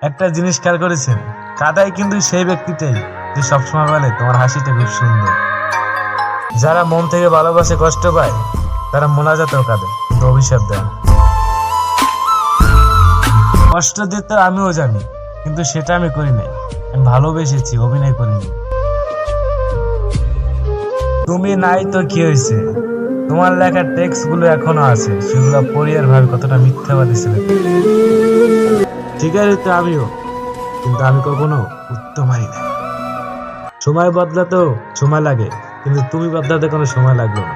একটা জিনিস খেয়াল করেছেন, কাদাই কিন্তু সেই ব্যক্তিটাই যে সবসময় বলে তোমার হাসিটা খুব সুন্দর। যারা মন থেকে ভালোবাসে কষ্ট পায় তারা মোনাজাতেও কাঁদে, কিন্তু অভিশাপ দেয় না। কষ্ট দিতে আমিও জানি, কিন্তু সেটা আমি করি নাই। আমি ভালোবেসেছি, অভিনয় করিনি। তুমি নাই তো কি হয়েছে, তোমার লেখা টেক্সট গুলো এখনো আছে, সেগুলো পড়ি আর ভাবি কতটা মিথ্যাবাদী ছিল। ঠিক আছে তো আমিও, কিন্তু আমি কখনো উত্তম হারি না। সময় বদলাতেও সময় লাগে, কিন্তু তুমি বদলাতে কোনো সময় লাগলো না।